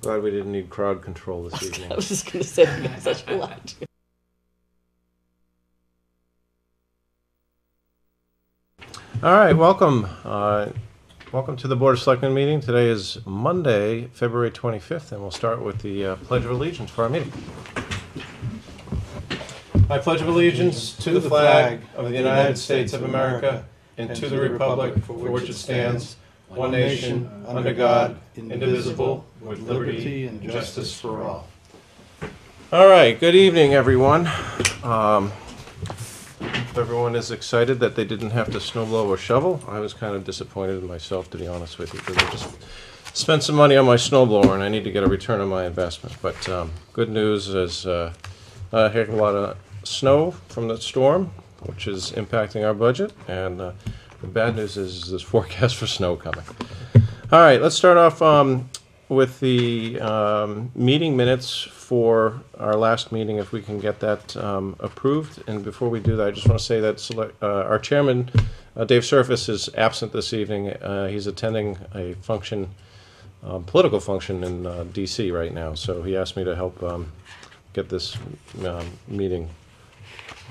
Glad we didn't need crowd control this evening. I was just going to say, you got such a lot. All right, welcome. Welcome to the Board of Selectmen meeting. Today is Monday, February 25th, and we'll start with the Pledge of Allegiance for our meeting. I pledge of allegiance to the flag of the United States of America and to the republic for which it stands, one nation, under God, indivisible, with liberty and justice for all. All right, good evening, everyone. Everyone is excited that they didn't have to snowblow or shovel. I was kind of disappointed in myself, to be honest with you, because I just spent some money on my snowblower and I need to get a return on my investment. But good news is a heck of a lot of snow from the storm, which is impacting our budget, and the bad news is there's forecast for snow coming. All right, let's start off with the meeting minutes for our last meeting, if we can get that approved. And before we do that, I just want to say that our chairman, Dave Surface, is absent this evening. He's attending a function, political function in DC right now, so he asked me to help get this meeting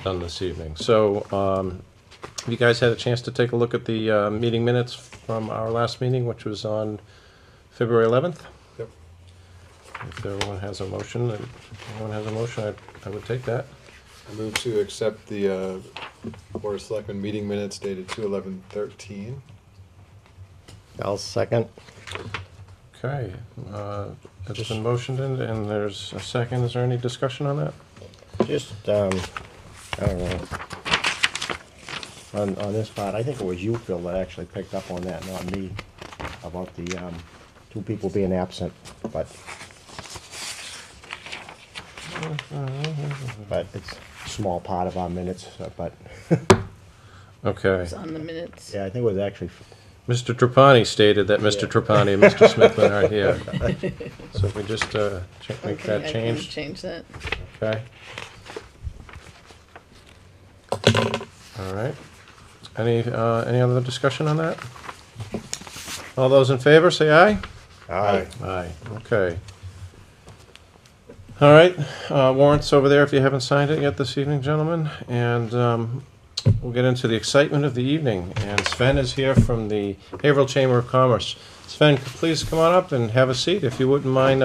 done this evening. So have you guys had a chance to take a look at the meeting minutes from our last meeting, which was on February 11th? Yep. If everyone has a motion, I would take that. I move to accept the Board of Selectmen meeting minutes dated 2/11/13. I'll second. Okay, it's been motioned and there's a second. Is there any discussion on that? Just, I don't know. On this part, I think it was you, Phil, that actually picked up on that, not me, about the two people being absent, but it's a small part of our minutes, but Okay. It's on the minutes. yeah, I think it was actually, Mr. Trapani stated that Mr. Trapani and Mr. Smithman are here. So if we just make that I can change. change that. Okay. All right. Any other discussion on that? All those in favor, say aye. aye. Aye. Okay. All right. Warrants over there if you haven't signed it yet this evening, gentlemen. And we'll get into the excitement of the evening. And Sven is here from the Haverhill Chamber of Commerce. Sven, please come on up and have a seat if you wouldn't mind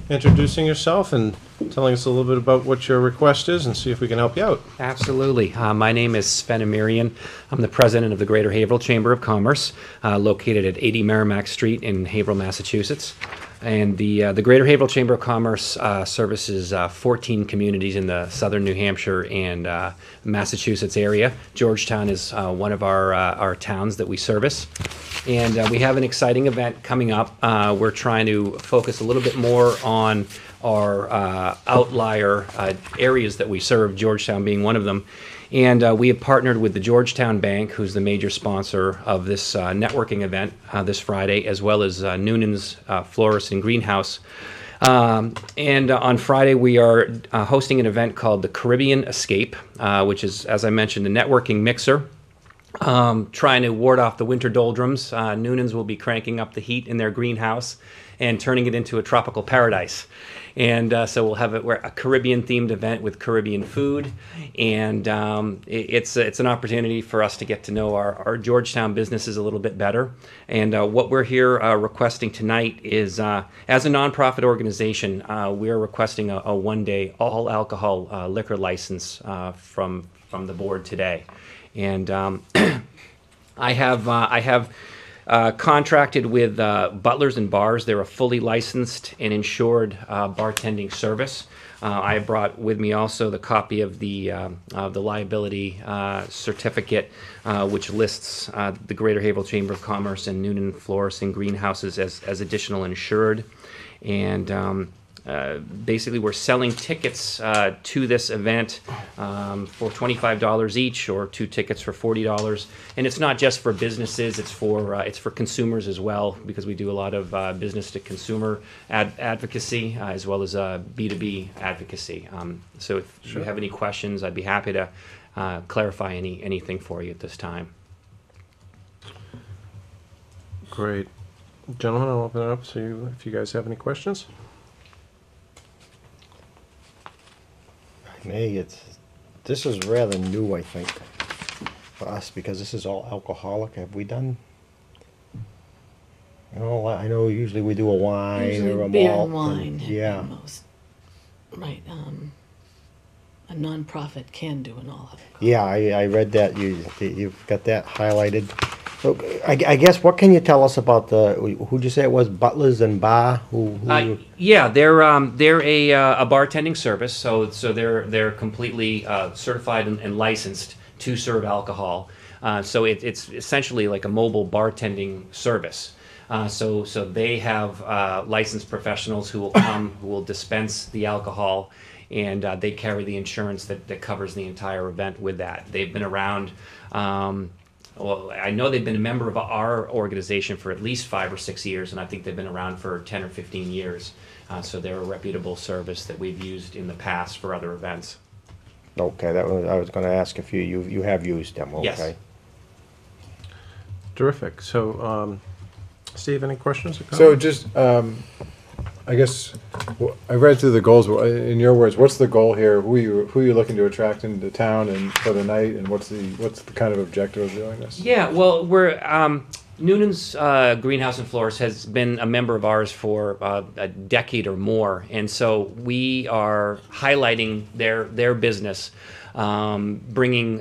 introducing yourself and telling us a little bit about what your request is and see if we can help you out. Absolutely. My name is Sven Amirian. I'm the president of the Greater Haverhill Chamber of Commerce, located at 80 Merrimack Street in Haverhill, Massachusetts. And the Greater Haverhill Chamber of Commerce services 14 communities in the southern New Hampshire and Massachusetts area. Georgetown is one of our towns that we service. And we have an exciting event coming up. We're trying to focus a little bit more on our outlier areas that we serve, Georgetown being one of them. And we have partnered with the Georgetown Bank, who's the major sponsor of this networking event this Friday, as well as Noonan's Florist and Greenhouse. And on Friday, we are hosting an event called the Caribbean Escape, which is, as I mentioned, a networking mixer. Trying to ward off the winter doldrums. Noonan's will be cranking up the heat in their greenhouse and turning it into a tropical paradise. And so we'll have a Caribbean-themed event with Caribbean food, and it's an opportunity for us to get to know our Georgetown businesses a little bit better. And what we're here requesting tonight is, as a nonprofit organization, we are requesting a one-day all-alcohol liquor license from the board today. And I have contracted with Butlers and Bars. They're a fully licensed and insured bartending service. I brought with me also the copy of the liability certificate, which lists the Greater Haverhill Chamber of Commerce and Noonan Florists and Greenhouses as additional insured. And basically, we're selling tickets to this event for $25 each, or 2 tickets for $40. And it's not just for businesses; it's for consumers as well, because we do a lot of business to consumer advocacy as well as B2B advocacy. So if you have any questions, I'd be happy to clarify anything for you at this time. Great. Gentlemen, I'll open it up so if you guys have any questions. Me, this is rather new, I think, for us, because this is all alcoholic. Have we done? I know usually we do a wine or a Usually beer malt. and wine. Yeah. Most, right. A nonprofit can do an all. Yeah, I read that. You've got that highlighted. So I guess what can you tell us about who'd you say it was, Butlers and Bar? Yeah, they're a bartending service, so they're completely certified and licensed to serve alcohol. So it's essentially like a mobile bartending service. So they have licensed professionals who will come, who will dispense the alcohol, and they carry the insurance that covers the entire event with that. They've been around. Well, I know they've been a member of our organization for at least 5 or 6 years, and I think they've been around for 10 or 15 years. So they're a reputable service that we've used in the past for other events. Okay, I was going to ask if you have used them. Okay. Yes. Terrific. So, Steve, any questions or comments? So just, I guess, I read through the goals. In your words, what's the goal here? Who are you looking to attract into town and for the night? And what's the kind of objective of doing this? Yeah, well, we're Noonan's Greenhouse and Florist has been a member of ours for a decade or more, and so we are highlighting their business, bringing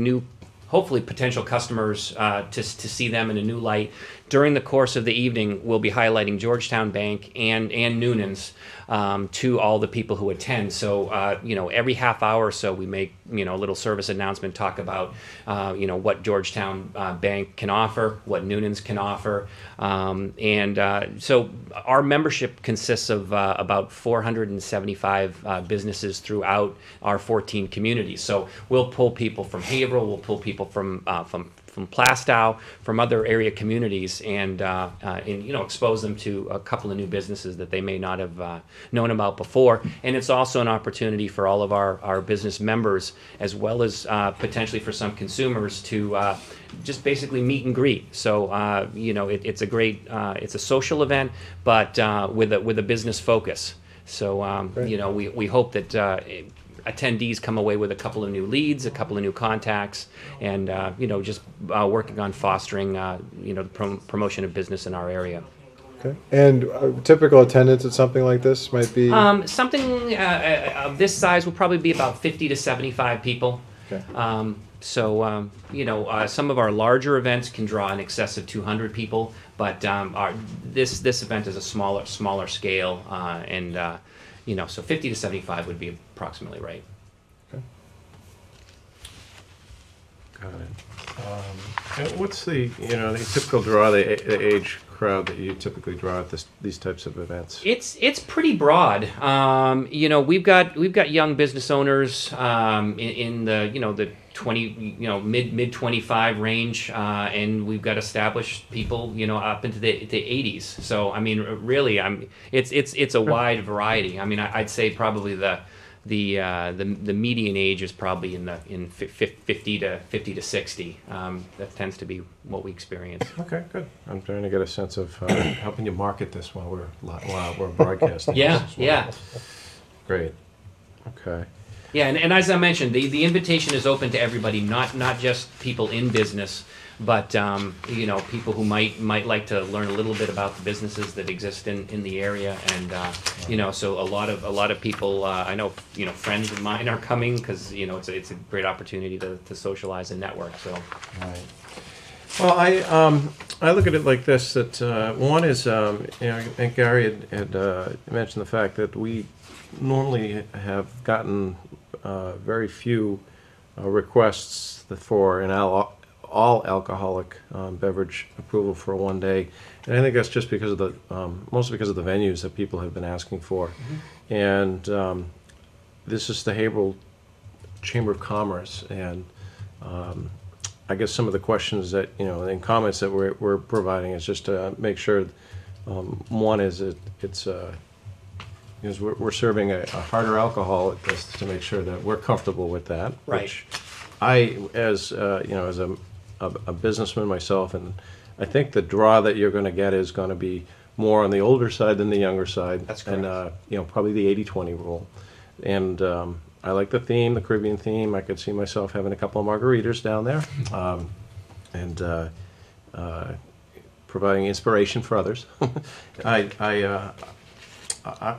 new, hopefully potential customers to see them in a new light. During the course of the evening, we'll be highlighting Georgetown Bank and Noonan's to all the people who attend. So, every half hour or so, we make, a little service announcement, talk about, what Georgetown Bank can offer, what Noonan's can offer. So our membership consists of about 475 businesses throughout our 14 communities. So we'll pull people from Haverhill, we'll pull people from Plastow, from other area communities, and expose them to a couple of new businesses that they may not have known about before. And it's also an opportunity for all of our business members, as well as potentially for some consumers, to just basically meet and greet. So it's a great, it's a social event, but with a business focus. So we hope that attendees come away with a couple of new leads, a couple of new contacts, and just working on fostering the promotion of business in our area. Okay. And typical attendance at something like this might be? Something of this size will probably be about 50 to 75 people. Okay. Some of our larger events can draw in excess of 200 people, but this event is a smaller scale, so 50 to 75 would be approximately right. Okay. Got it. And what's the typical draw, the age crowd that you typically draw at these types of events? It's pretty broad. We've got young business owners in the 20 mid 25 range, and we've got established people up into the 80s. So I mean, really, it's a wide variety. I mean, I'd say probably the median age is probably in 50 to 60. That tends to be what we experience. Okay, good. I'm trying to get a sense of helping you market this while we're broadcasting. Yeah, this as well. yeah. Great. Okay. Yeah, and as I mentioned, the invitation is open to everybody, not just people in business, but people who might like to learn a little bit about the businesses that exist in the area, and so a lot of people, I know friends of mine are coming, because it's a great opportunity to socialize and network. So. Right. Well, I look at it like this: that one is, and Gary had mentioned the fact that we normally have gotten very few requests for an all alcoholic beverage approval for one day, and I think that's just because of mostly because of the venues that people have been asking for. Mm-hmm. And this is the Haverhill Chamber of Commerce, and I guess some of the questions that and comments that we're providing is just to make sure. One is because we're serving a harder alcohol at this, to make sure that we're comfortable with that. Right. Which I, as as a businessman myself, and I think the draw that you're going to get is going to be more on the older side than the younger side. That's And, correct. probably the 80-20 rule. And I like the theme, the Caribbean theme. I could see myself having a couple of margaritas down there. And providing inspiration for others. I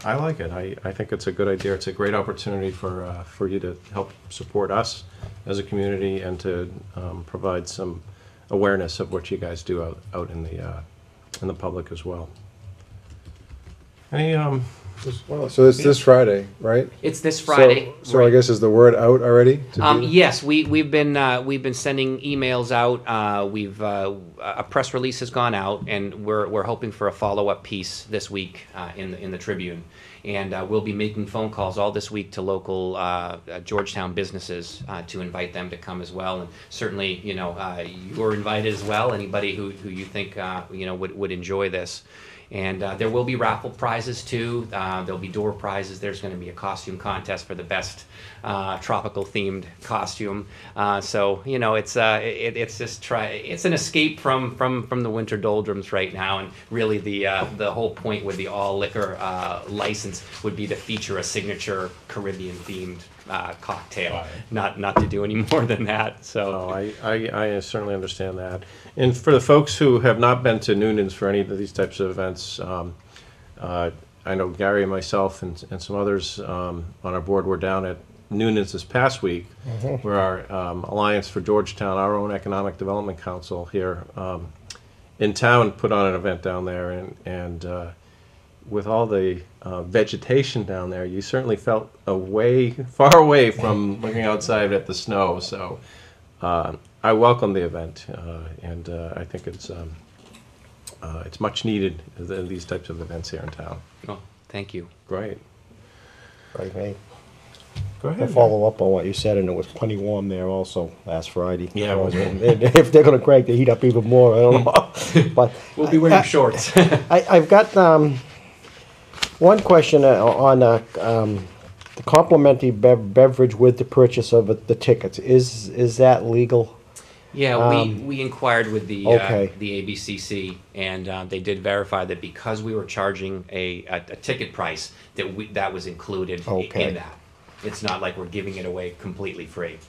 like it. I think it's a good idea. It's a great opportunity for you to help support us as a community and to provide some awareness of what you guys do out in the public as well. Any Well, so it's this Friday, right? It's this Friday. So I guess is the word out already? To do this? Yes, we've been sending emails out. A press release has gone out, and we're hoping for a follow-up piece this week in the Tribune, and we'll be making phone calls all this week to local Georgetown businesses to invite them to come as well. And certainly, you're invited as well. Anybody who you think would enjoy this. And there will be raffle prizes too. There'll be door prizes. There's going to be a costume contest for the best tropical themed costume. So it's just it's an escape from the winter doldrums right now. And really the whole point with the all liquor license would be to feature a signature Caribbean themed cocktail. Not to do any more than that. So I certainly understand that. And for the folks who have not been to Noonan's for any of these types of events, I know Gary and myself and some others on our board were down at Noonan's this past week, where our Alliance for Georgetown, our own Economic Development Council here in town, put on an event down there, and with all the vegetation down there, you certainly felt far away from looking outside at the snow. So I welcome the event, and I think it's much needed, these types of events here in town. well, thank you. Great. Right, right. Go To ahead. follow up on what you said, and it was plenty warm there also last Friday. Yeah, it was. And if they're gonna crank the heat up even more, I don't know. But We'll be wearing shorts. I've got one question on the complimentary beverage with the purchase of the tickets. Is that legal? Yeah, we inquired with the Okay. the ABCC, and they did verify that because we were charging a ticket price, that was included Okay. in that. It's not like we're giving it away completely free.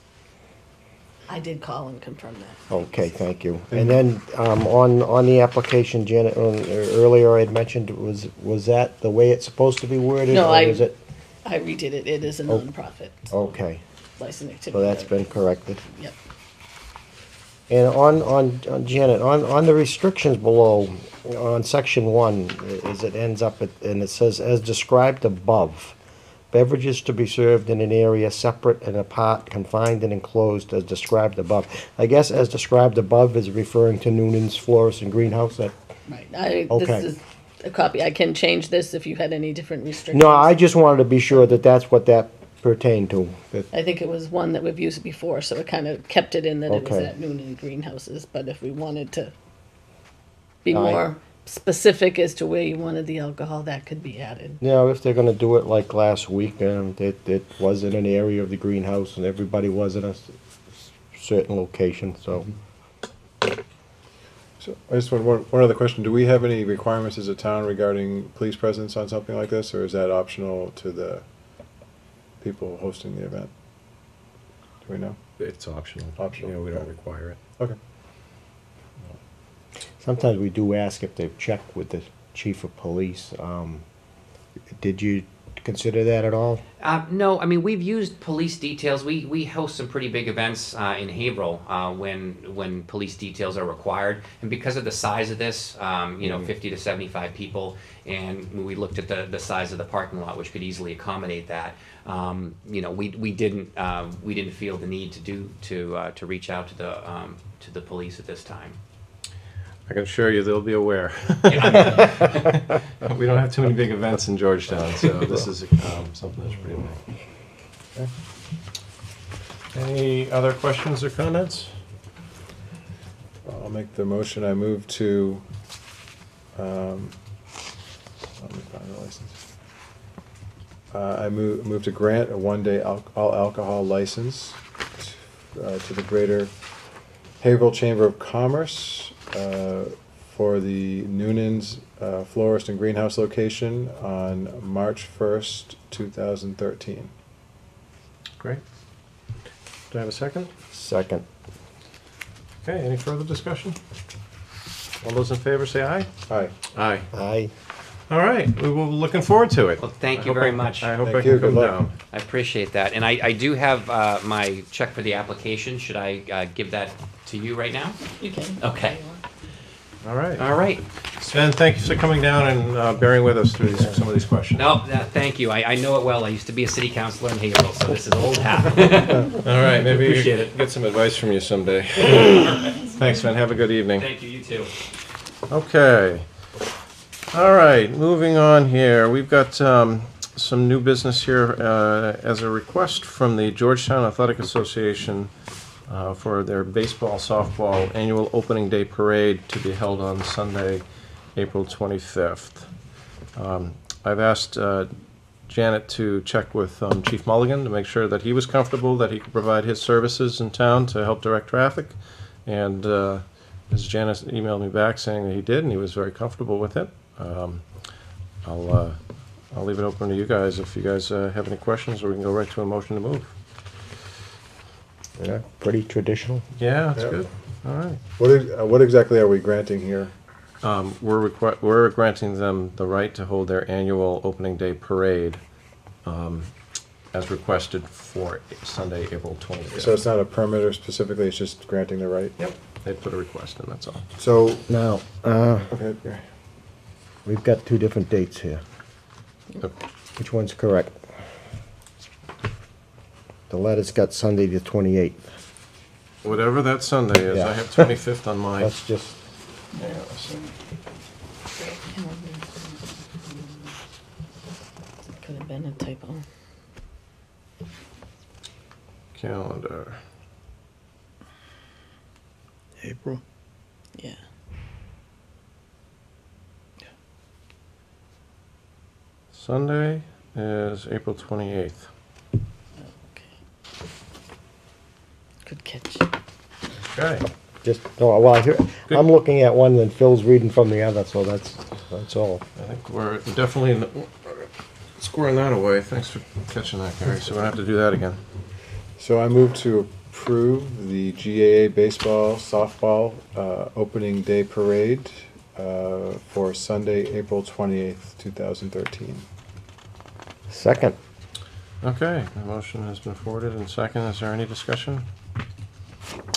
I did call and confirm that. Okay, thank you. And then on the application, Janet, earlier I had mentioned, was that the way it's supposed to be worded? No, or is it? I redid it. It is a nonprofit Okay, licensed activity. so that's been corrected. Yep. And on Janet, on the restrictions below, on section 1, as it ends up, and it says, as described above, beverages to be served in an area separate and apart, confined and enclosed as described above. I guess as described above is referring to Noonan's Florist and Greenhouse. That Right. Okay. This is a copy. I can change this if you had any different restrictions. No, I just wanted to be sure that that's what that pertained to. That- I think it was one that we've used before, so it kind of kept it in that it was Okay. at Noonan Greenhouses. But if we wanted to be Aye. more specific as to where you wanted the alcohol, that could be added. if they're gonna do it like last week, it was in an area of the greenhouse and everybody was in a certain location, so. So I just want one other question. Do we have any requirements as a town regarding police presence on something like this, or is that optional to the people hosting the event? Do we know? It's optional. Optional, Yeah, we don't okay. require it. Okay. Sometimes we do ask if they've checked with the chief of police. Did you consider that at all? No, I mean, we've used police details. We host some pretty big events in Haverhill when police details are required. And because of the size of this, 50 to 75 people, and we looked at the size of the parking lot, which could easily accommodate that. We didn't feel the need to reach out to the police at this time. I can assure you they'll be aware. We don't have too many big events in Georgetown, so this is something that's pretty big. Okay. Any other questions or comments? I'll make the motion. I move to, let me find the license. I move to grant a one-day all alcohol license to the Greater Haverhill Chamber of Commerce for the Noonan's florist and greenhouse location on March 1st, 2013. Great. Do I have a second? Second. Okay, any further discussion? All those in favor say aye. Aye. Aye. Aye. All right, we will looking forward to it. Well, thank I you hope very I- much. I hope Thank I you. can come Good luck. down. I appreciate that. And I do have my check for the application. Should I give that to you right now? You can. Okay. All right. All right. Sven, thank you for coming down and bearing with us through some of these questions. No, thank you. I know it well. I used to be a city councilor in Haverhill, so this is old hat. All right, maybe Appreciate you it. get some advice from you someday. Thanks, Sven. Have a good evening. Thank you. You too. Okay. All right, moving on here. We've got some new business here as a request from the Georgetown Athletic Association for their baseball, softball annual opening day parade to be held on Sunday, April 25th. I've asked Janet to check with Chief Mulligan to make sure that he was comfortable, that he could provide his services in town to help direct traffic. And as Janet emailed me back saying that he did, and he was very comfortable with it. I'll leave it open to you guys if you guys have any questions, or we can go right to a motion to move. Yeah, pretty traditional. Yeah, that's Yeah. good. All right. What exactly are we granting here? We're granting them the right to hold their annual opening day parade as requested for Sunday, April 25th. So it's not a permit or specifically, it's just granting the right? Yep, they put a request in, that's all. So, Now, okay, we've got two different dates here. Which one's correct? The letter's got Sunday the 28th. Whatever that Sunday is, Yeah. I have 25th on mine. Let's just, Hang on a second. Could have been a typo. Calendar. April. Yeah. Sunday is April 28th. Okay. Good catch. Okay. just, no, well, I'm looking at one and Phil's reading from the other, so that's all. I think we're definitely squaring that away. Thanks for catching that, Gary. So we'll have to do that again. so I move to approve the GAA baseball, softball opening day parade for Sunday, April 28th, 2013. Second. Okay, the motion has been forwarded and second. Is there any discussion?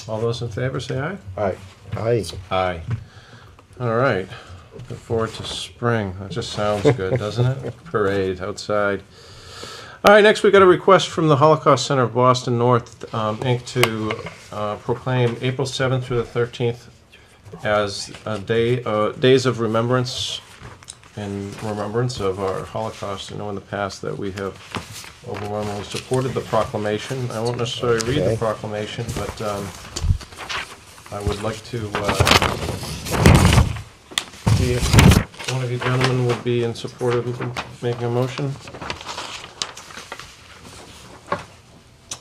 All those in favor say aye. Aye. Aye. Aye. All right. Looking forward to spring. That just sounds good, doesn't it? Parade outside. All right, next we got a request from the Holocaust Center of Boston North, Inc. to proclaim April 7th through the 13th as a days of remembrance, in remembrance of our Holocaust. I know in the past that we have overwhelmingly supported the proclamation. I won't necessarily read the Okay. proclamation, but I would like to see if one of you gentlemen would be in support of making a motion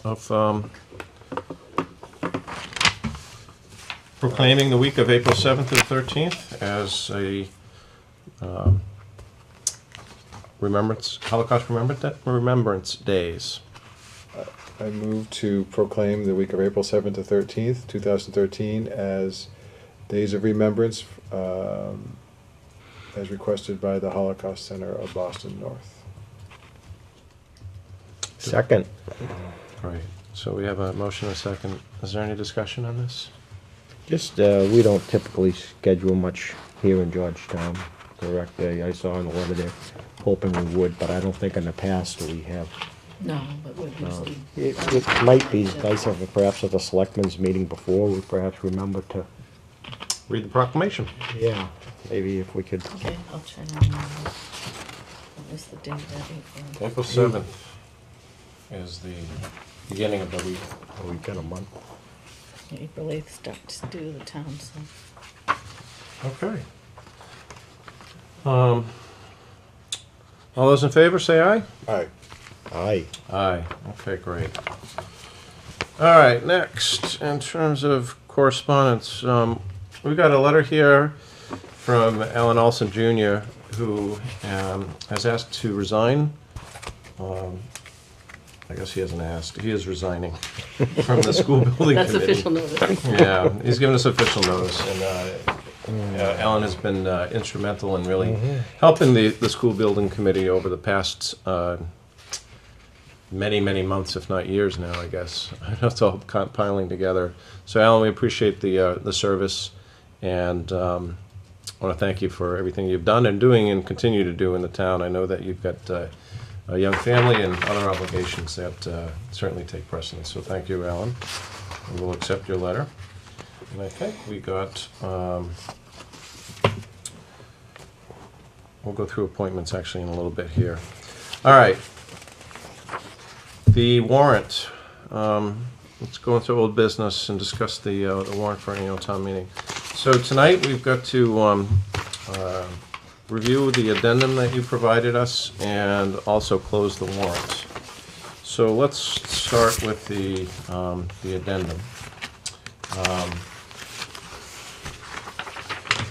of proclaiming the week of April 7th to the 13th as a Holocaust Remembrance Days. I move to proclaim the week of April 7th to 13th, 2013 as Days of Remembrance as requested by the Holocaust Center of Boston North. Second. Right. So we have a motion and a second. Is there any discussion on this? Just, we don't typically schedule much here in Georgetown, correct? I saw in the letter there, hoping we would, but I don't think in the past we have. No, but we're usually. It might be nice if perhaps at the Selectmen's meeting before, we perhaps remember to, Read the proclamation. yeah, maybe if we could. Okay, I'll try to remember. What was the date of April? April 7th is the beginning of the week. We got a month. April 8th starts due to the town, so. Okay. All those in favor say aye. Aye. Aye. Aye. Okay, great. All right, next, in terms of correspondence, we've got a letter here from Alan Olson Jr., who has asked to resign. I guess he hasn't asked. He is resigning from the school building That's committee. official notice. Yeah, he's given us official notice, and Alan has been instrumental in really helping the school building committee over the past many months, if not years now, I guess. It's all piling together. So, Alan, we appreciate the service, and I want to thank you for everything you've done and doing and continue to do in the town. I know that you've got a young family and other obligations that certainly take precedence. So thank you, Alan. And we'll accept your letter. And I think we got, we'll go through appointments actually in a little bit here. All right. The warrant. Let's go into old business and discuss the warrant for annual town meeting. So tonight we've got to review the addendum that you provided us and also close the warrant. So let's start with the addendum.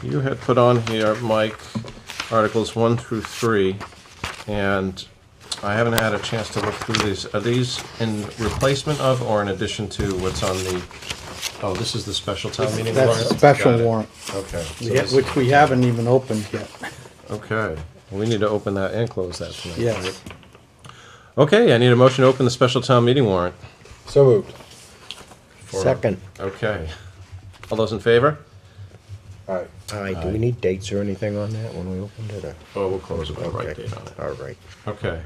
You had put on here, Mike, Articles 1 through 3, and I haven't had a chance to look through these. Are these in replacement of or in addition to what's on the, oh, this is the special town meeting warrant? That's a special Got it. warrant, Okay. So this- which we haven't even opened yet. Okay, we need to open that and close that tonight. Yes. right? Okay, I need a motion to open the special town meeting warrant. So moved. Second. Okay. All those in favor? All right. All right, do we need dates or anything on that when we opened it? Or? Oh, we'll close it with the right Okay. date on it. All right. Okay.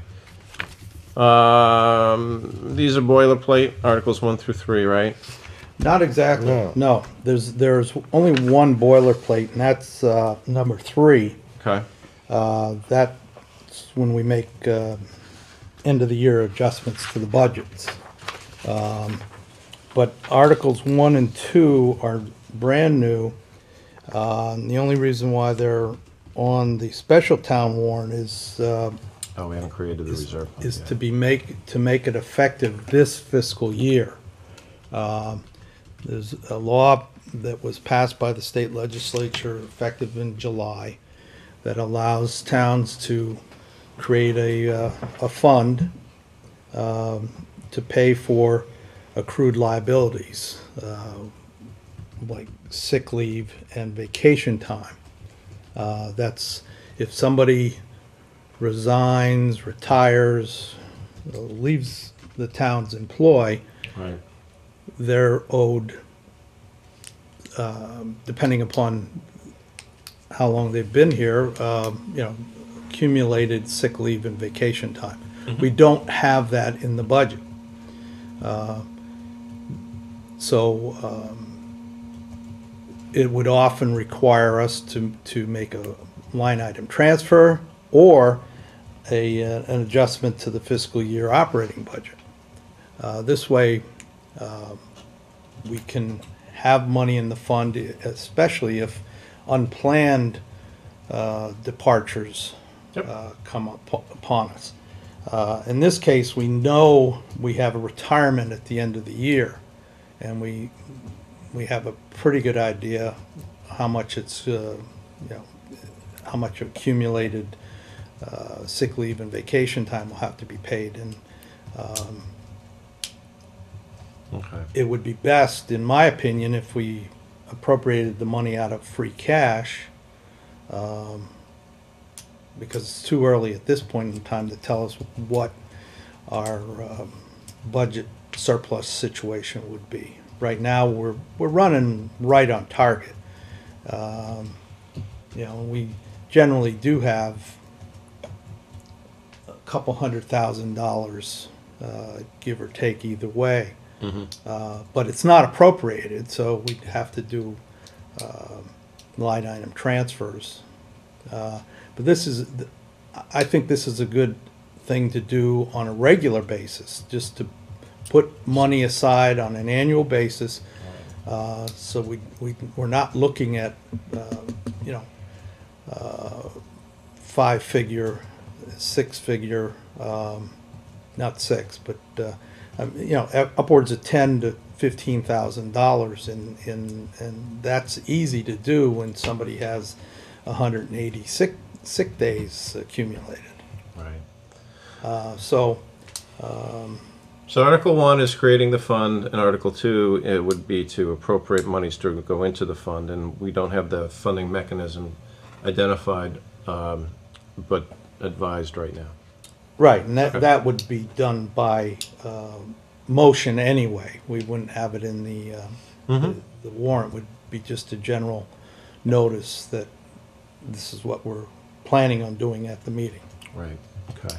These are boilerplate, Articles 1 through 3, right? Not exactly, No. no. There's only one boilerplate, and that's number 3. Okay. That's when we make end of the year adjustments to the budgets. But Articles 1 and 2 are brand new. The only reason why they're on the special town warrant is Oh, we haven't created the reserve fund is yet. to make it effective this fiscal year. There's a law that was passed by the state legislature effective in July that allows towns to create a fund to pay for accrued liabilities, like sick leave and vacation time. That's if somebody resigns, retires, leaves the town's employ, Right. they're owed, depending upon how long they've been here, accumulated sick leave and vacation time. We don't have that in the budget. So it would often require us to make a line item transfer or an adjustment to the fiscal year operating budget. This way, we can have money in the fund, especially if unplanned departures come upon us. In this case, we know we have a retirement at the end of the year, and we have a pretty good idea how much it's how much accumulated sick leave and vacation time will have to be paid, and Okay. it would be best, in my opinion, if we appropriated the money out of free cash, because it's too early at this point in time to tell us what our budget surplus situation would be. Right now, we're running right on target. We generally do have a couple $100,000, give or take either way. But it's not appropriated, so we'd have to do line item transfers. But I think this is a good thing to do on a regular basis, just to put money aside on an annual basis, so we're not looking at, 5-figure, 6-figure, not 6, but upwards of $10,000 to $15,000 and that's easy to do when somebody has 180 sick days accumulated. Right. So So Article 1 is creating the fund, and Article 2, it would be to appropriate monies to go into the fund, and we don't have the funding mechanism identified, but advised right now. right, and Okay. that would be done by motion anyway. We wouldn't have it in the warrant. Would be just a general notice that this is what we're planning on doing at the meeting. Right, okay.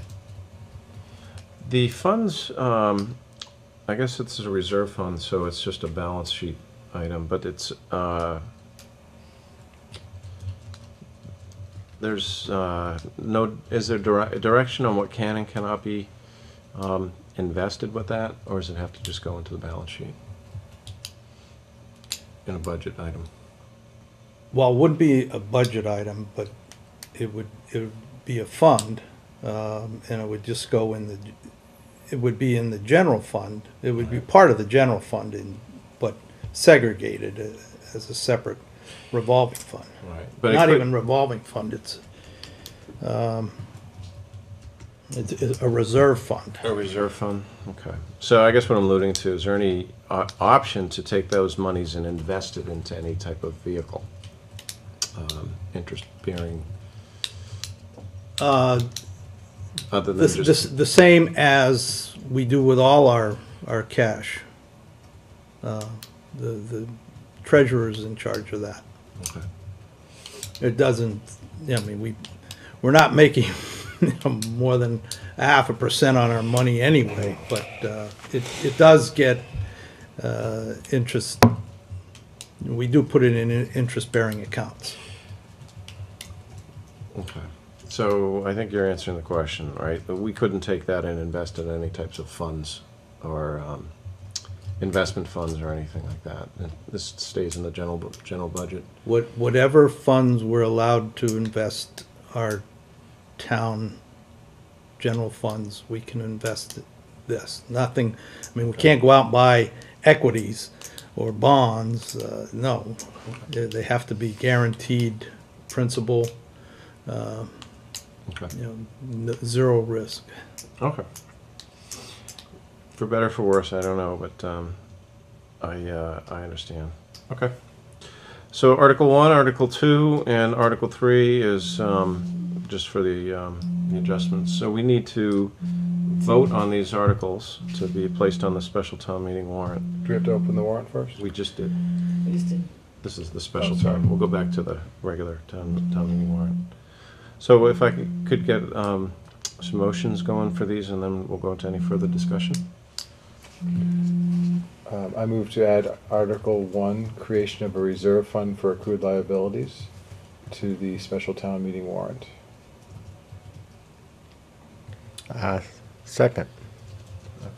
The funds, I guess it's a reserve fund, so it's just a balance sheet item, but it's, there's no, is there direction on what can and cannot be invested with that, or does it have to just go into the balance sheet in a budget item? Well, it wouldn't be a budget item, but it would be a fund, and it would just go in it would be in the general fund. It would be part of the general fund, but segregated as a separate revolving fund. Right. But Not even revolving fund, it's a reserve fund. a reserve fund, okay. So I guess what I'm alluding to, is there any option to take those monies and invest it into any type of vehicle? Interest-bearing, other than just... The same as we do with all our cash. The treasurer's in charge of that. Okay. It doesn't, I mean, we're not making more than 0.5% on our money anyway, but it does get interest. We do put it in interest-bearing accounts. Okay. So I think you're answering the question, right? But we couldn't take that and invest it in any types of funds or investment funds or anything like that. This stays in the general budget. Whatever funds we're allowed to invest our town general funds, we can invest this. Nothing, I mean, we can't go out and buy equities or bonds, no. They have to be guaranteed principal, Okay. zero risk. Okay. For better, for worse, I don't know, but I understand. Okay. So Article 1, Article 2, and Article 3 is just for the adjustments. So we need to vote on these articles to be placed on the special town meeting warrant. Do we have to open the warrant first? We just did. We just did. This is the special Oh, sorry. town. We'll go back to the regular town meeting warrant. So if I could get some motions going for these, and then we'll go into any further discussion. I move to add Article 1, creation of a reserve fund for accrued liabilities, to the special town meeting warrant. Second.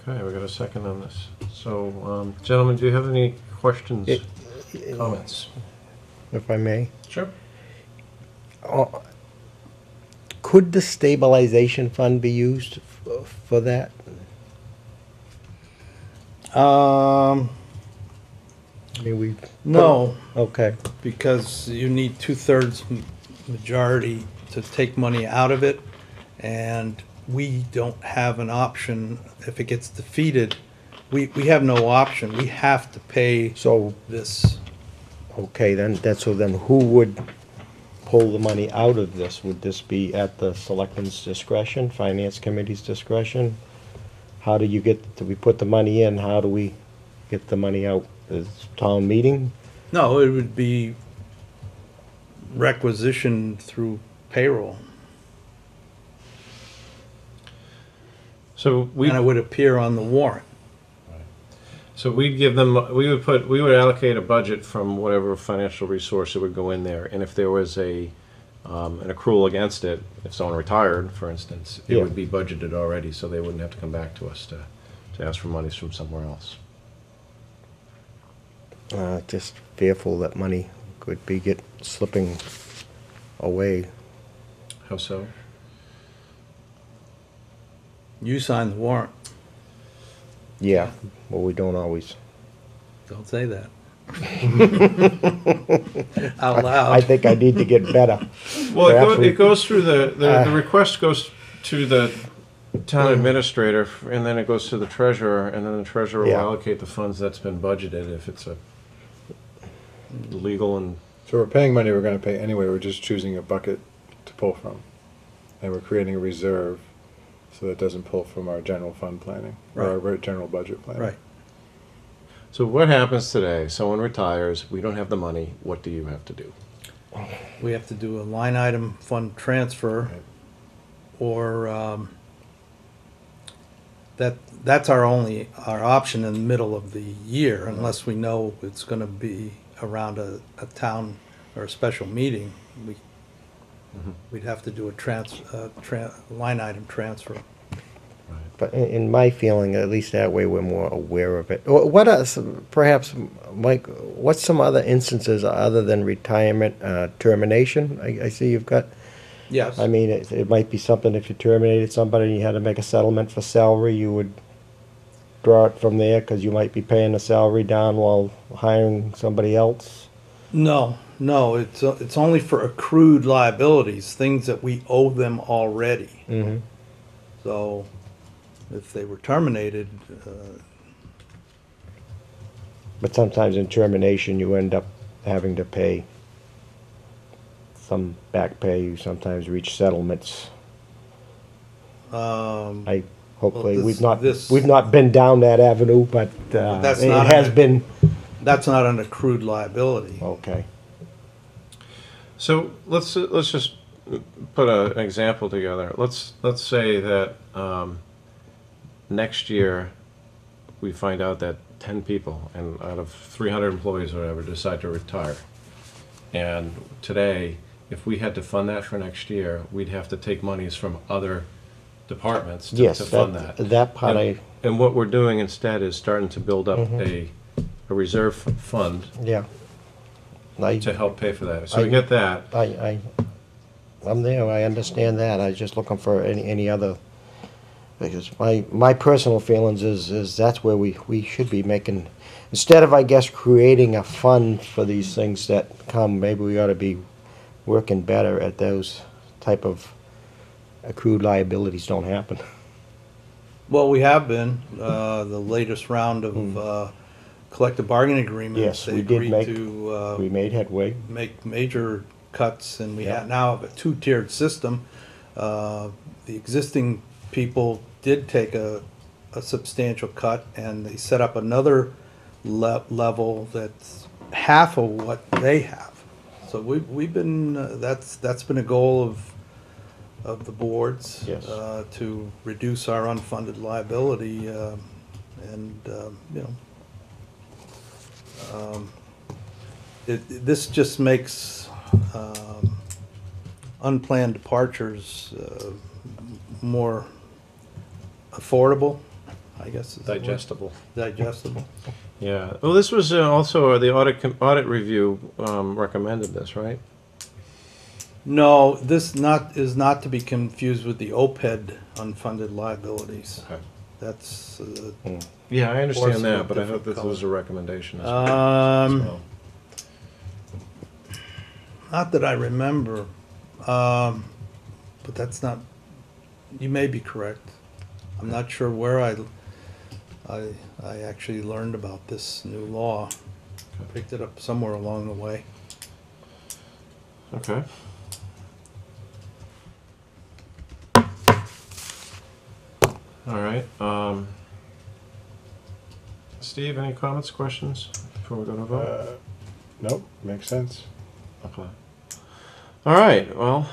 Okay, we got a second on this. So, gentlemen, do you have any questions, comments? If I may. Sure. Could the stabilization fund be used for that? I mean, No, okay. because you need 2/3 majority to take money out of it, and we don't have an option. If it gets defeated, we have no option. We have to pay So, this. okay, so then who would pull the money out of this? Would this be at the selectmen's discretion, finance committee's discretion? How do we put the money in? How do we get the money out? Is town meeting? No, it would be requisitioned through payroll, So we, and it would appear on the warrant. so we'd give them, we would allocate a budget from whatever financial resource that would go in there, and if there was an accrual against it, if someone retired, for instance, it Yeah. would be budgeted already, so they wouldn't have to come back to us to ask for monies from somewhere else. Just fearful that money could be slipping away. How so? You signed the warrant. Yeah, well, we don't always. Don't say that. Out loud. I think I need to get better. Well, Perhaps we- it goes through the request goes to the town administrator, and then it goes to the treasurer, and then the treasurer will Yeah. allocate the funds that's been budgeted if it's a legal and, So we're paying money we're gonna pay anyway, we're just choosing a bucket to pull from. And we're creating a reserve so that it doesn't pull from our general fund planning, or our general budget planning. Right. so what happens today? Someone retires, we don't have the money, what do you have to do? We have to do a line item fund transfer, Right. or that's our option in the middle of the year, unless we know it's gonna be around a town or a special meeting. We'd have to do a line item transfer. But in my feeling, at least that way we're more aware of it. What else, perhaps, Mike, what's some other instances other than retirement, termination? I see you've got, Yes. I mean, it might be something if you terminated somebody and you had to make a settlement for salary, you would draw it from there because you might be paying the salary down while hiring somebody else. No, it's only for accrued liabilities, things that we owe them already. Mm-hmm. So if they were terminated, But sometimes in termination, you end up having to pay some back pay. You sometimes reach settlements. Hopefully, Well, we've not been down that avenue, but That's it not has a- been that's not an accrued liability. okay. So let's just put an example together. Let's say that next year we find out that 10 people and out of 300 employees or whatever decide to retire. And today, if we had to fund that for next year, we'd have to take monies from other departments Yes, to fund that. that part And, and what we're doing instead is starting to build up a reserve fund yeah. to help pay for that. So we I- get that. I'm there. I understand that. I was just looking for any other, because my personal feelings is that's where we should be making, instead of, I guess, creating a fund for these things that come, maybe we ought to be working better at those type of accrued liabilities don't happen. Well, we have been, the latest round of collective bargaining agreements. Yes, they we did agreed make- to We made headway. make major cuts, and we Yeah. now have a two-tiered system. The existing people did take a substantial cut, and they set up another level that's half of what they have. So we've been, that's been a goal of the boards. Yes. To reduce our unfunded liability, and, you know, this just makes unplanned departures more affordable, I guess. Is the word. Digestible. Digestible. Yeah. Well, this was also the audit review recommended this, right? No, this is not to be confused with the OPED unfunded liabilities. Okay. That's, Yeah, I understand Or that, some but I thought different this was a recommendation as well. Not that I remember, but that's not, you may be correct. I'm not sure where I actually learned about this new law. Picked it up somewhere along the way. Okay. All right. Steve, any comments, questions before we go to vote? Nope, makes sense. Okay. All right. Well,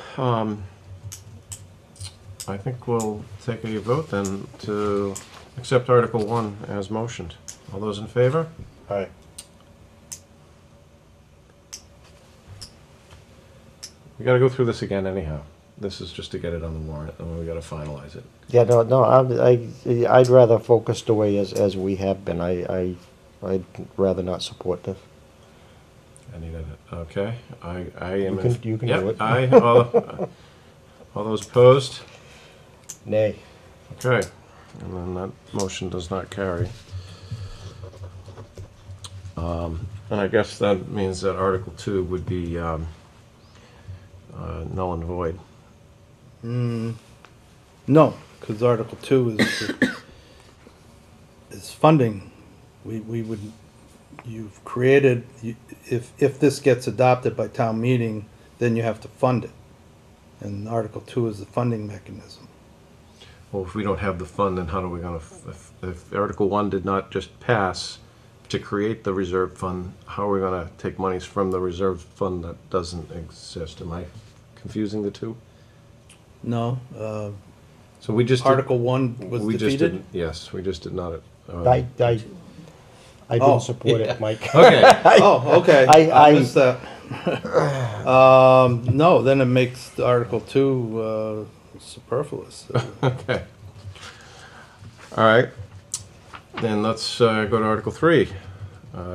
I think we'll take a vote then to accept Article 1 as motioned. All those in favor? Aye. We got to go through this again anyhow. This is just to get it on the warrant, and we got to finalize it. Yeah, no, I'd rather focus the way as we have been. I'd rather not support this. I needed it. Okay. I am. You can Yep, do it. Aye. All those opposed? Nay. Okay. And then that motion does not carry. And I guess that means that Article 2 would be null and void. No, because Article 2 is funding. We would, you've created, if this gets adopted by town meeting, then you have to fund it. And Article 2 is the funding mechanism. Well, if we don't have the fund, then how are we gonna, if Article 1 did not just pass to create the reserve fund, how are we gonna take monies from the reserve fund that doesn't exist? Am I confusing the two? No, So we just. Article 1 was we just defeated? didn't. Yes, we just did not. I Oh, didn't support yeah. it, Mike. Okay. Oh, okay. I- I missed that. No, then it makes Article 2 superfluous. Okay. All right. Then let's go to Article 3.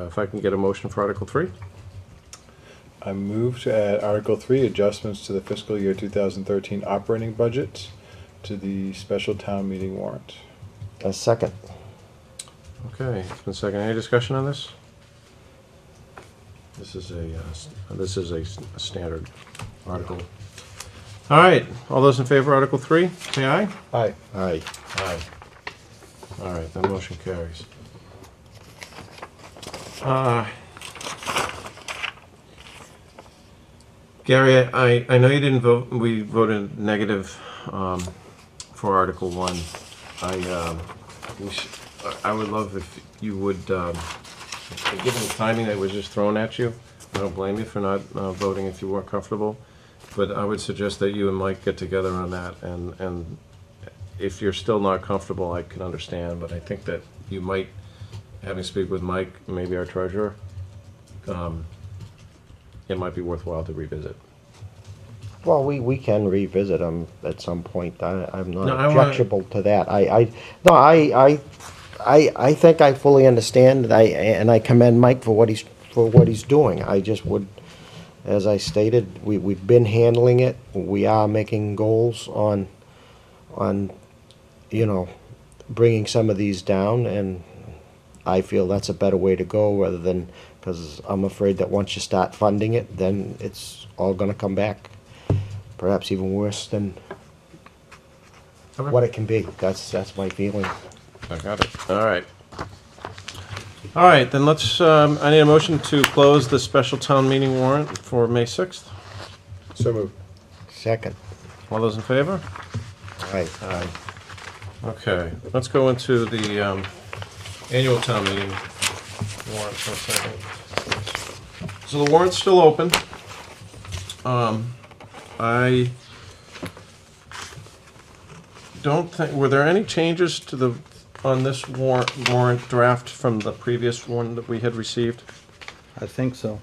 If I can get a motion for Article 3. I move to add Article 3, adjustments to the fiscal year 2013 operating budget to the special town meeting warrant. A second. Okay, it's been seconded. Any discussion on this? This is a standard article. All right, all those in favor of Article 3, say aye. Aye. Aye. Aye. All right, that motion carries. Gary, I know you didn't vote, we voted negative for Article 1. I would love if you would, given the timing that was just thrown at you, I don't blame you for not voting if you weren't comfortable, but I would suggest that you and Mike get together on that, and if you're still not comfortable, I can understand, but I think that you might, having speak with Mike, maybe our treasurer, it might be worthwhile to revisit. Well, we can revisit them at some point. I'm not No, I wanna- objectionable to that. I think I fully understand, and I commend Mike for what he's doing. I just would, as I stated, we've been handling it. We are making goals on bringing some of these down, and I feel that's a better way to go rather than, because I'm afraid that once you start funding it, then it's all going to come back, perhaps even worse than what it can be. That's my feeling. I got it. All right. All right, then let's, I need a motion to close the special town meeting warrant for May 6th. So moved. Second. All those in favor? Aye. Aye. Okay, let's go into the annual town meeting warrant for a second. So the warrant's still open. I don't think, were there any changes to the, on this warrant draft from the previous one that we had received? I think so.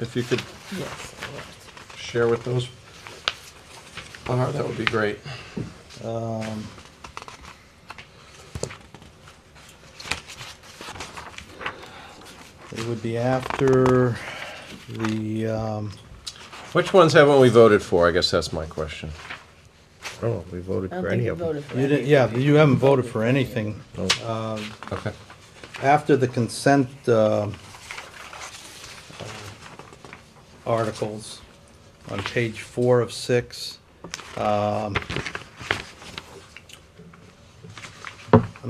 If you could Yes. share with those, that would be great. It would be after the, Which ones haven't we voted for? I guess that's my question. Oh, we voted I don't for think any you of them. voted for you any. didn't, yeah, you haven't voted for anything. Okay. After the consent articles on page 4 of 6, I'm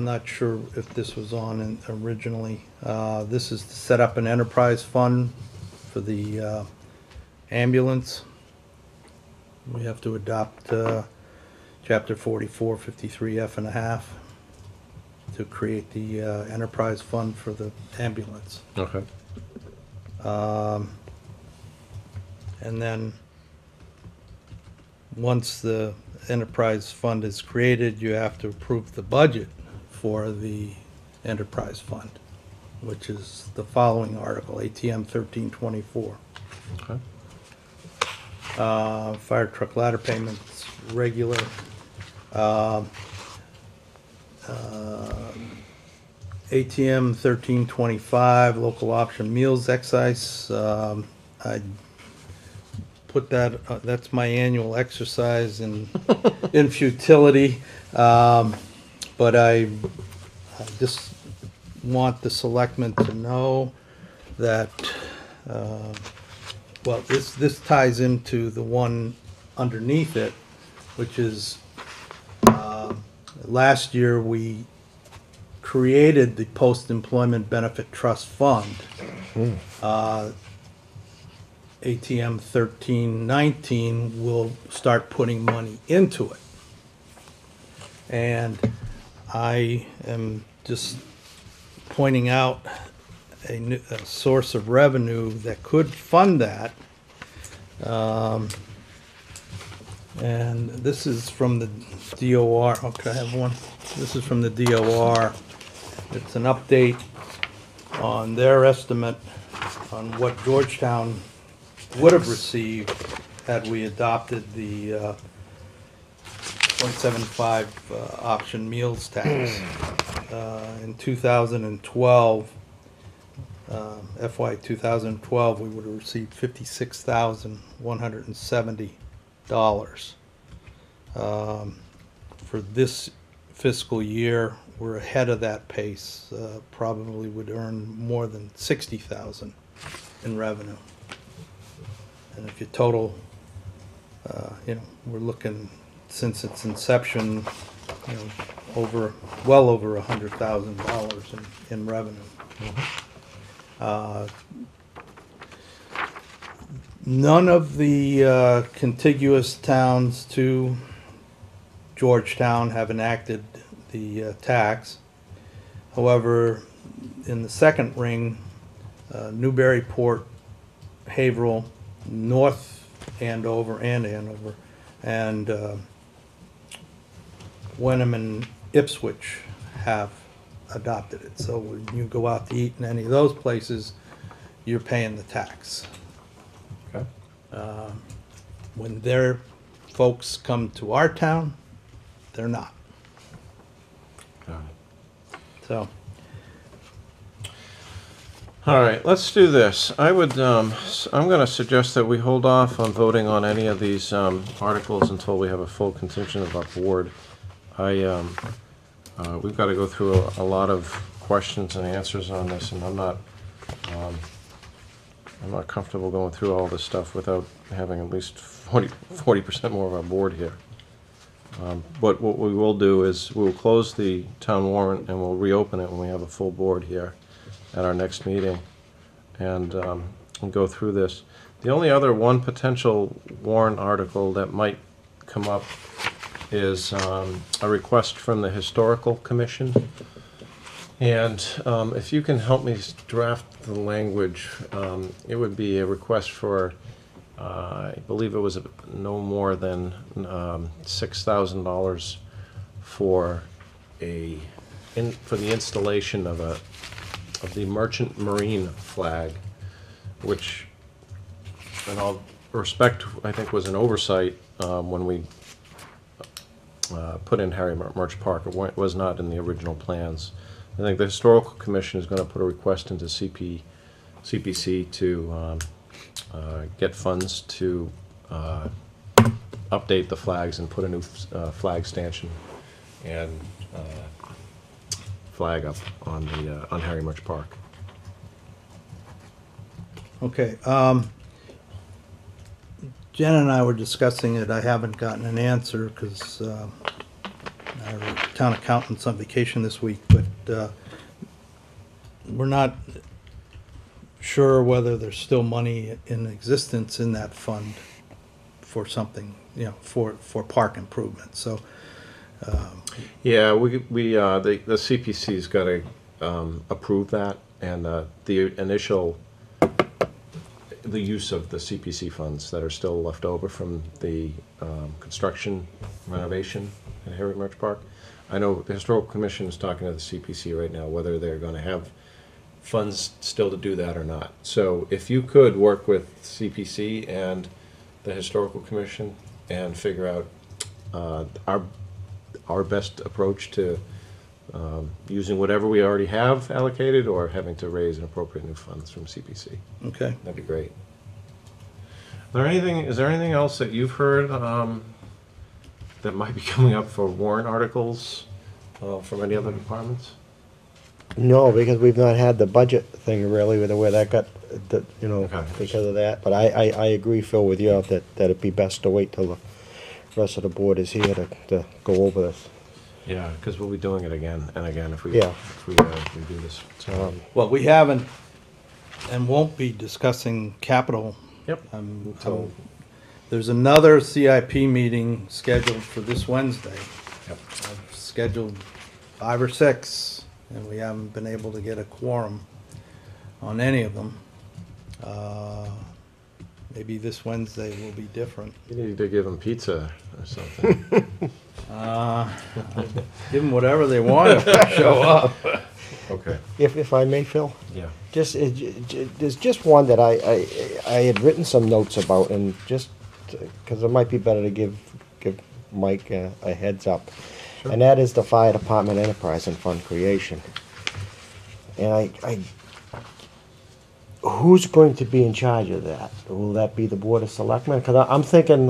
not sure if this was on originally. This is to set up an enterprise fund for the ambulance. We have to adopt chapter 44, 53F and a half to create the enterprise fund for the ambulance. Okay. And then, once the enterprise fund is created, you have to approve the budget for the enterprise fund, which is the following article, ATM 1324. Okay. Fire truck ladder payments, regular. ATM 1325, local option meals excise. I put that, that's my annual exercise in futility. But I just want the selectmen to know that, well, this ties into the one underneath it, which is, last year we created the Post-Employment Benefit Trust Fund. ATM 1319 will start putting money into it. And I am just pointing out a source of revenue that could fund that. And this is from the DOR. Oh, could I have one? This is from the DOR. It's an update on their estimate on what Georgetown would have received had we adopted the 0.75 option meals tax. In 2012, FY 2012, we would have received $56,170. For this fiscal year, we're ahead of that pace. Probably would earn more than $60,000 in revenue. And if you total, we're looking, since its inception, well over $100,000 in revenue. None of the contiguous towns to Georgetown have enacted the tax. However, in the second ring, Newburyport, Haverhill, North Andover, and Wenham and Ipswich have adopted it. So when you go out to eat in any of those places, you're paying the tax. Okay. When their folks come to our town, they're not. Got it. So, All right, let's do this. I'm going to suggest that we hold off on voting on any of these articles until we have a full contingent of our board. We've got to go through a lot of questions and answers on this, and I'm not comfortable going through all this stuff without having at least 40% more of our board here. But what we will do is we'll close the town warrant and we'll reopen it when we have a full board here at our next meeting and go through this. The only other one potential warrant article that might come up is a request from the Historical Commission. And if you can help me draft the language, it would be a request for, I believe it was no more than $6,000 for the installation of the Merchant Marine flag, which, in all respect, I think was an oversight when we put in Harry Murch Park. It was not in the original plans. I think the Historical Commission is going to put a request into CPC to get funds to update the flags and put a new flag stanchion and flag up on Harry Murch Park. okay. Jen and I were discussing it. I haven't gotten an answer because our town accountant's on vacation this week, but we're not sure whether there's still money in existence in that fund for something, for park improvements. So, Yeah, the CPC's got to approve that, and the use of the CPC funds that are still left over from the construction renovation at Harry Murch Park. I know the Historical Commission is talking to the CPC right now whether they're going to have funds still to do that or not. So if you could work with CPC and the Historical Commission and figure out our best approach to using whatever we already have allocated or having to raise and appropriate new funds from CPC. okay. That'd be great. Is there anything else that you've heard that might be coming up for warrant articles From any other departments? No, because we've not had the budget thing really with the way that got, Okay. because of that. But I agree, Phil, with you that it'd be best to wait till the rest of the board is here to go over this. Yeah, because we'll be doing it again and again if we, Yeah. we do this. So, Well, we haven't and won't be discussing capital. yep. So there's another CIP meeting scheduled for this Wednesday. Yep. I've scheduled 5 or 6, and we haven't been able to get a quorum on any of them. Maybe this Wednesday will be different. You need to give them pizza or something. Give them whatever they want if they show up. Okay, If I may, Phil? yeah. Just, there's just one that I had written some notes about, and just, because it might be better to give Mike a heads up. Sure. And that is the fire department enterprise and fund creation. And who's going to be in charge of that? Will that be the board of selectmen? Because I'm thinking,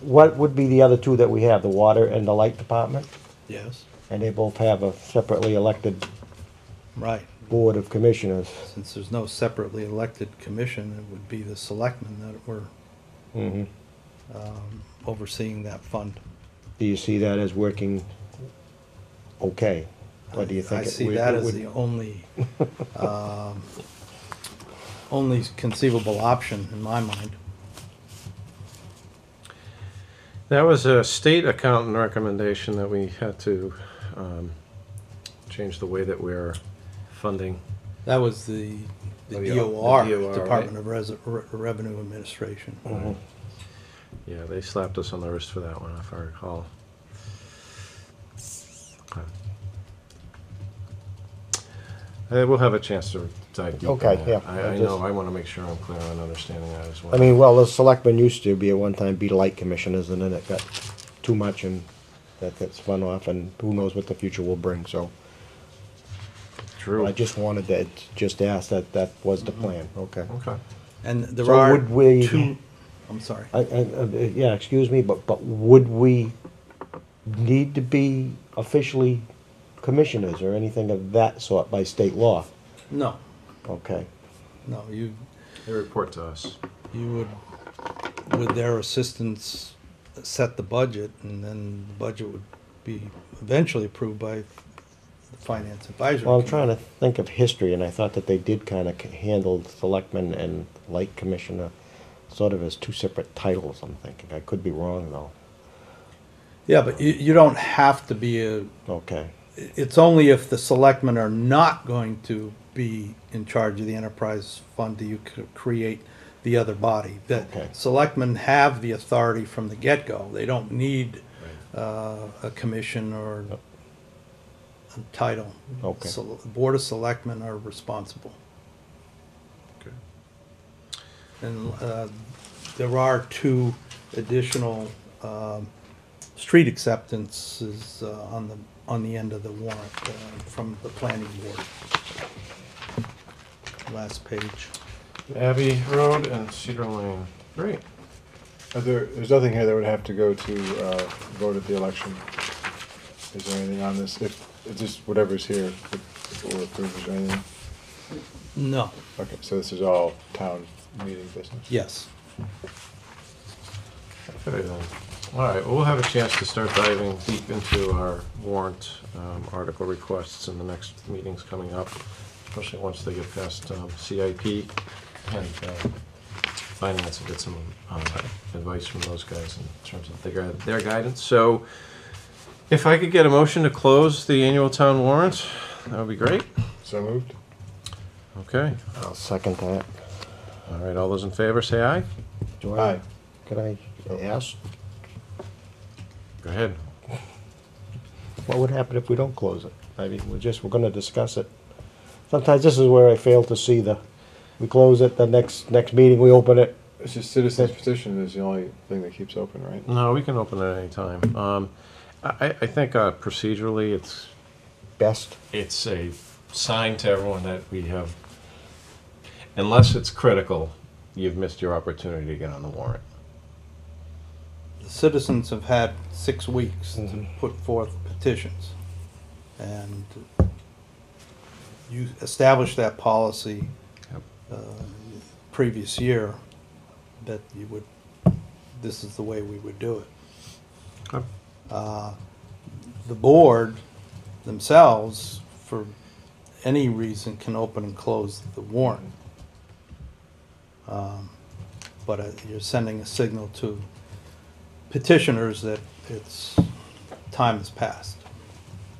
what would be the other two that we have, the water and the light department? Yes, And they both have a separately elected right. board of commissioners. Since there's no separately elected commission, it would be the selectmen that were Mhm. overseeing that fund. Do you see that as working okay? Or do you think I it see would- that it as would- the only conceivable option in my mind. That was a state accountant recommendation that we had to change the way that we're funding. That was the Oh, DOR, the DOR, Department of Revenue Administration. Mhm. Yeah, they slapped us on the wrist for that one, if I recall. We'll have a chance to dive deeper. Okay, in yeah, that. I I know, just- I want to make sure I'm clear on understanding that as well. I mean, well, the selectmen used to be at one time be light commissioners, and then it got too much, and that spun off, and who knows what the future will bring, so. True. I just wanted to just ask that was the plan, okay. Okay. And there So are would we- two, I'm sorry. Yeah, excuse me, but would we need to be officially commissioners or anything of that sort by state law? No, Okay, no, They report to us. you would, with their assistance, set the budget, and then the budget would be eventually approved by the Finance Advisory well, I'm Committee. trying to think of history, and I thought that they did kind of handle selectmen and light commissioner sort of as two separate titles, I'm thinking. I could be wrong, though. Yeah, but you don't have to be Okay, it's only if the selectmen are not going to be in charge of the enterprise fund do you create the other body. The Okay. selectmen have the authority from the get-go. They don't need a commission or a title. Okay. So the Board of Selectmen are responsible. Okay. And there are 2 additional street acceptances on the end of the warrant from the planning board. Last page. Abbey Road and Cedar Lane. Great. There's nothing here that would have to go to vote at the election. Is there anything on this? If it's just whatever's here, if we're approved, is there anything? No, Okay, so this is all town meeting business. yes. Okay then. All right, well, we'll have a chance to start diving deep into our warrant article requests in the next meetings coming up, especially once they get past CIP and finance and get some advice from those guys in terms of their guidance. So if I could get a motion to close the annual town warrant, that would be great. So moved? Okay. I'll second that. All right, all those in favor, say aye. Do Aye. Could I ask, Go ahead. what would happen if we don't close it? I mean, we're gonna discuss it. Sometimes this is where I fail to see we close it, the next meeting, we open it. It's just citizens petition is the only thing that keeps open, right? No, we can open it at any time. I think procedurally Best. it's a sign to everyone that we have, unless it's critical, you've missed your opportunity to get on the warrant. The citizens have had 6 weeks to Mhm. put forth petitions. And you established that policy previous year, that you would, this is the way we would do it. Okay. The board themselves, for any reason, can open and close the warrant. But you're sending a signal to petitioners that it's, time has passed.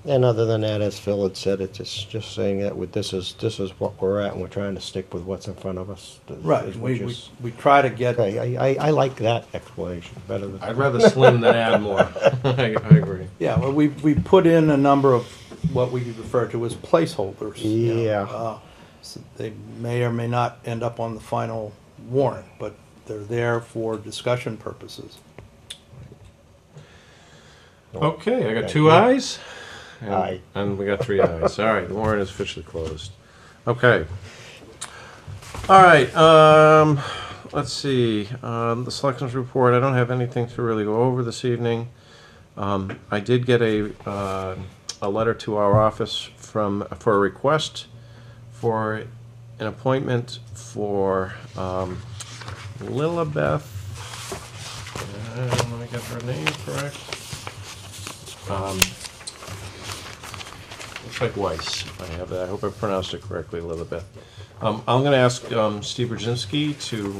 And other than that, as Phil had said, it's just saying that this is what we're at, and we're trying to stick with what's in front of us. Right, Which we is- try to get, Okay, I like that explanation better than. I'd rather slim than add more. I agree. yeah, well, we put in a number of what we refer to as placeholders. you know, Yeah. so they may or may not end up on the final warrant, but they're there for discussion purposes. Okay, I got 2 ayes. And, Aye. And we got 3 ayes. All right, the warrant is officially closed. Okay. All right, let's see. The selectmen's report, I don't have anything to really go over this evening. I did get a letter to our office for a request for an appointment for Lilibeth. Let me get her name correct. Looks like Weiss. I have that. I hope I pronounced it correctly, Lilibeth. I'm going to ask Steve Brzezinski to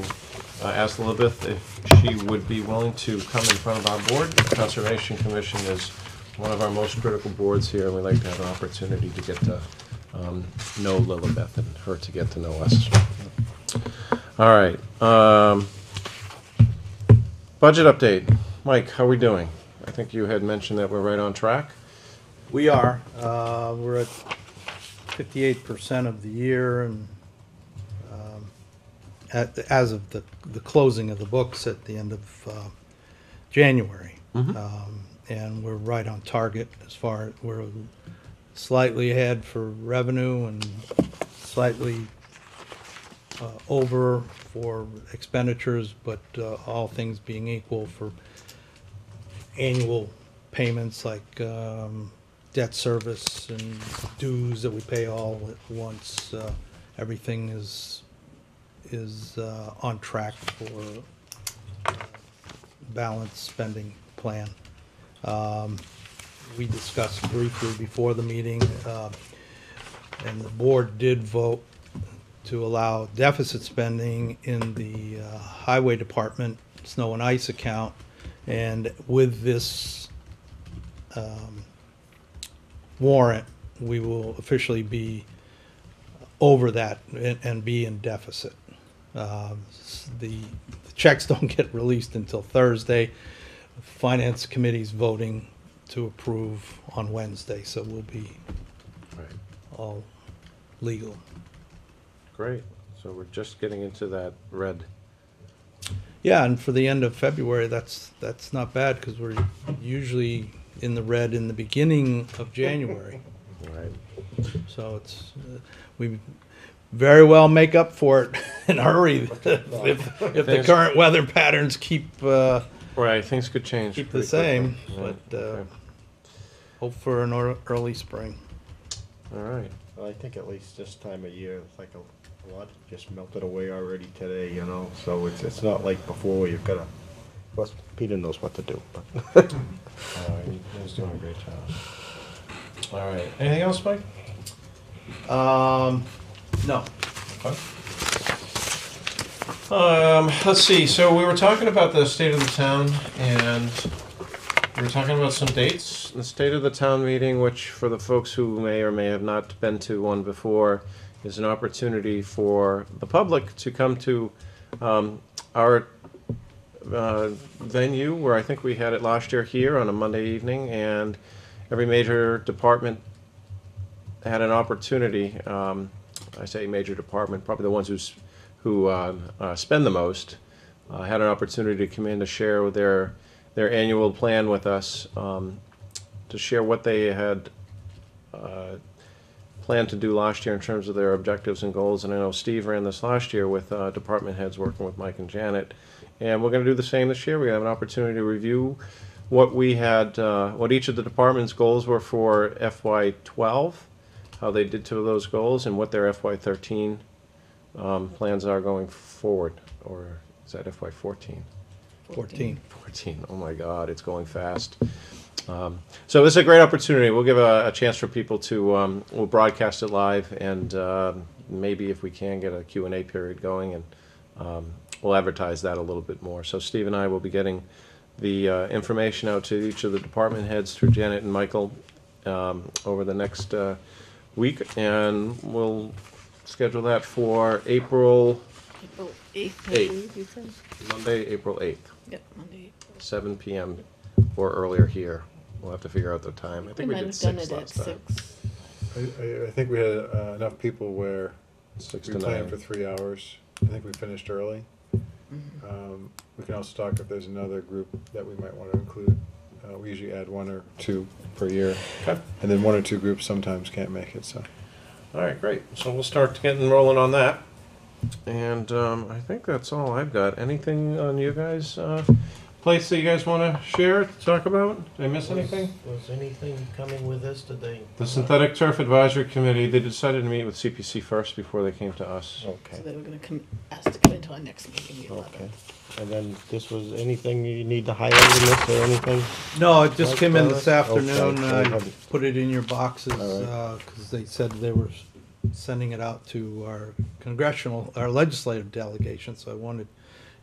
ask Lilibeth if she would be willing to come in front of our board. The Conservation Commission is one of our most critical boards here, and we like to have an opportunity to get to know Lilibeth and her to get to know us. All right. Budget update. Mike, how are we doing? I think you had mentioned that we're right on track. We are, we're at 58% of the year, and as of the closing of the books at the end of January. And we're right on target as far as, we're slightly ahead for revenue and slightly over for expenditures, but all things being equal for annual payments like debt service and dues that we pay all at once, everything is on track for balanced spending plan. We discussed briefly before the meeting, and the board did vote to allow deficit spending in the highway department snow and ice account. And with this warrant, we will officially be over that and be in deficit. The checks don't get released until Thursday. The Finance Committee's voting to approve on Wednesday, so we'll be Right. all legal. Great. So we're just getting into that red. Yeah, and for the end of February, that's not bad, because we're usually in the red in the beginning of January. Right. So it's, we very well make up for it in a hurry if the current weather patterns keep Right. Things could change. the pretty same, quickly. but Right. Okay. hope for an early spring. All right. I think at least this time of year, it's like a lot just melted away already today, you know, so it's not like before where you've gotta, of course, Peter knows what to do, but. He's doing a great job. All right. Anything else, Mike? No. Okay. Let's see. So we were talking about the state of the town, and we were talking about some dates. The state of the town meeting, which for the folks who may or may have not been to one before, is an opportunity for the public to come to our venue, where I think we had it last year here on a Monday evening, and every major department had an opportunity. I say major department, probably the ones who spend the most, had an opportunity to come in to share with their annual plan with us, to share what they had planned to do last year in terms of their objectives and goals. And I know Steve ran this last year with department heads working with Mike and Janet. And we're going to do the same this year. We have an opportunity to review what we had, what each of the department's goals were for FY12, how they did to those goals, and what their FY13 plans are going forward, or is that FY14? 14. 14. Oh my God, it's going fast. So this is a great opportunity. We'll give a chance for people to, we'll broadcast it live, and maybe if we can get a Q&A period going, and we'll advertise that a little bit more. So Steve and I will be getting the information out to each of the department heads through Janet and Michael over the next week, and we'll schedule that for April April 8th, I 8th. believe you said? Monday, April 8th, Yep, Monday. 7 p.m. or earlier here. We'll have to figure out the time. I think we might did have done 6 it at last time. 6. I think we had enough people where 6 we to planned 9. for 3 hours. I think we finished early. We can also talk if there's another group that we might want to include. We usually add 1 or 2 per year. Okay. And then 1 or 2 groups sometimes can't make it, so. All right, great. So we'll start getting rolling on that. And I think that's all I've got. Anything on you guys? Place that you guys want to share, talk about? Did I miss anything? Was anything coming with this today? The Synthetic Turf Advisory Committee, they decided to meet with CPC first before they came to us. So Okay, they were gonna ask to come into our next meeting, the 11th. okay. And then this was anything you need to highlight in this or anything? No, it just Right, came in Dennis? this afternoon. Okay, I go ahead. put it in your boxes All because they said they were sending it out to our legislative delegation, so I wanted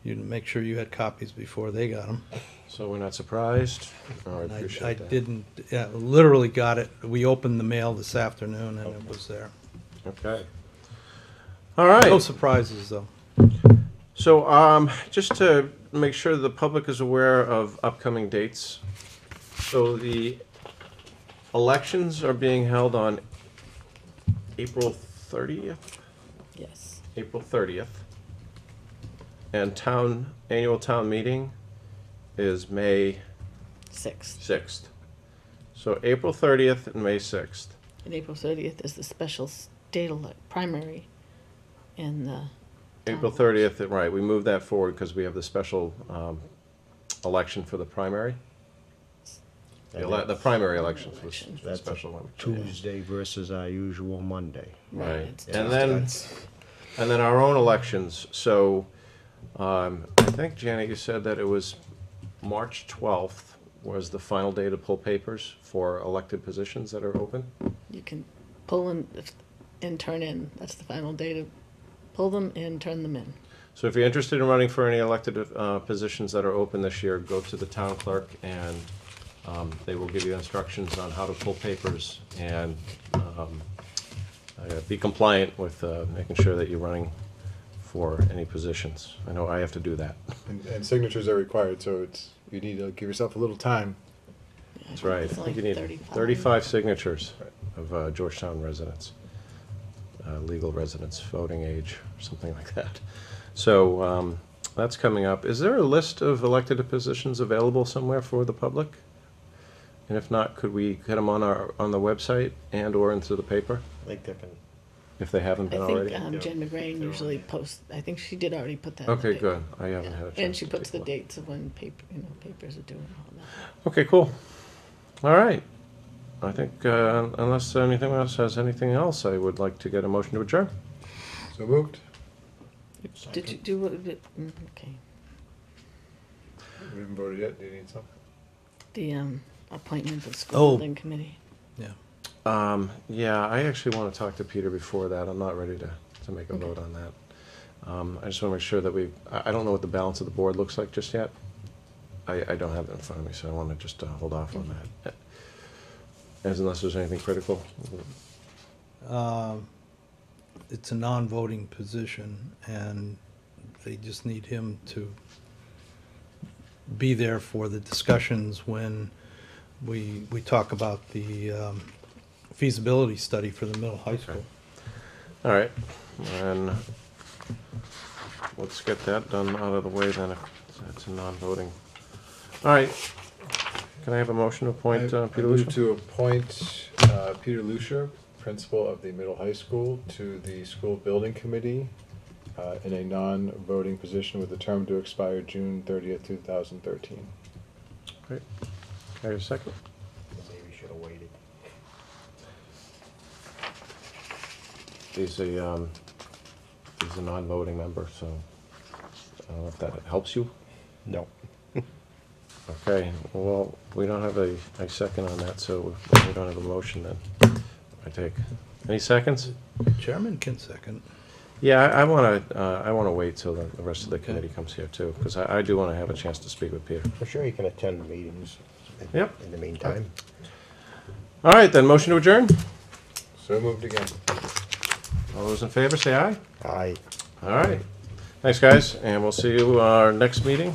you to make sure you had copies before they got them. So we're not surprised. Oh, I And appreciate I that. didn't, yeah, literally got it. We opened the mail this afternoon and it was there. Okay. All No right. surprises, though. So just to make sure the public is aware of upcoming dates. So the elections are being held on April 30th. Yes. April 30th. And annual town meeting is May 6th. 6th. So April 30th and May 6th. And April 30th is the special state primary in the. April town 30th, right, we moved that forward because we have the special election for the primary. The primary election for Election. the special one. Tuesday versus our usual Monday. Right, it's and Tuesday. then our own elections, so, I think, Janet, you said that it was March 12th was the final day to pull papers for elected positions that are open? You can pull and turn in. That's the final day to pull them and turn them in. So if you're interested in running for any elected positions that are open this year, go to the town clerk and they will give you instructions on how to pull papers and be compliant with making sure that you're running for any positions. I know I have to do that. And signatures are required, so you need to give yourself a little time. Yeah, That's right. It's I only think you need 35 signatures of Georgetown residents, legal residents, voting age, or something like that. So that's coming up. Is there a list of elected positions available somewhere for the public? And if not, could we get them on the website and/or into the paper I think they can. if they haven't I been think already? Jen McGrain usually posts. I think she did already put that. in the Okay, paper. good. I haven't had a chance. And she to puts take a the look. dates of when papers are due and all that. Okay, cool. All right. I think unless anything else has anything else, I would like to get a motion to adjourn. So moved. Did you do what? Okay. We haven't voted yet. Do you need something? The appointment of school Oh. building committee. Yeah. Yeah, I actually want to talk to Peter before that. I'm not ready to make a vote on that. I just want to make sure that I don't know what the balance of the board looks like just yet. I don't have it in front of me, so I want to just hold off on that. Unless there's anything critical. It's a non-voting position, and they just need him to be there for the discussions when we talk about the feasibility study for the middle high school. All right, and let's get that done out of the way then, if it's a non-voting. All right, can I have a motion to appoint I Peter move Lucia? to appoint Peter Lucia, principal of the middle high school, to the school building committee in a non-voting position with a term to expire June 30th, 2013. Great. Can I have a second? Maybe we should have waited. He's a non-voting member, so I don't know if that helps you. No. Okay, well, we don't have a second on that, so we don't have a motion then, I take. Any seconds? Chairman can second. Yeah, I wanna wait till the rest of the committee comes here too, because I do wanna have a chance to speak with Peter. For sure you can attend the meetings Yep. in the meantime. All right, then, motion to adjourn? So moved again. All those in favor, say aye. Aye. All right. Thanks, guys, and we'll see you our next meeting.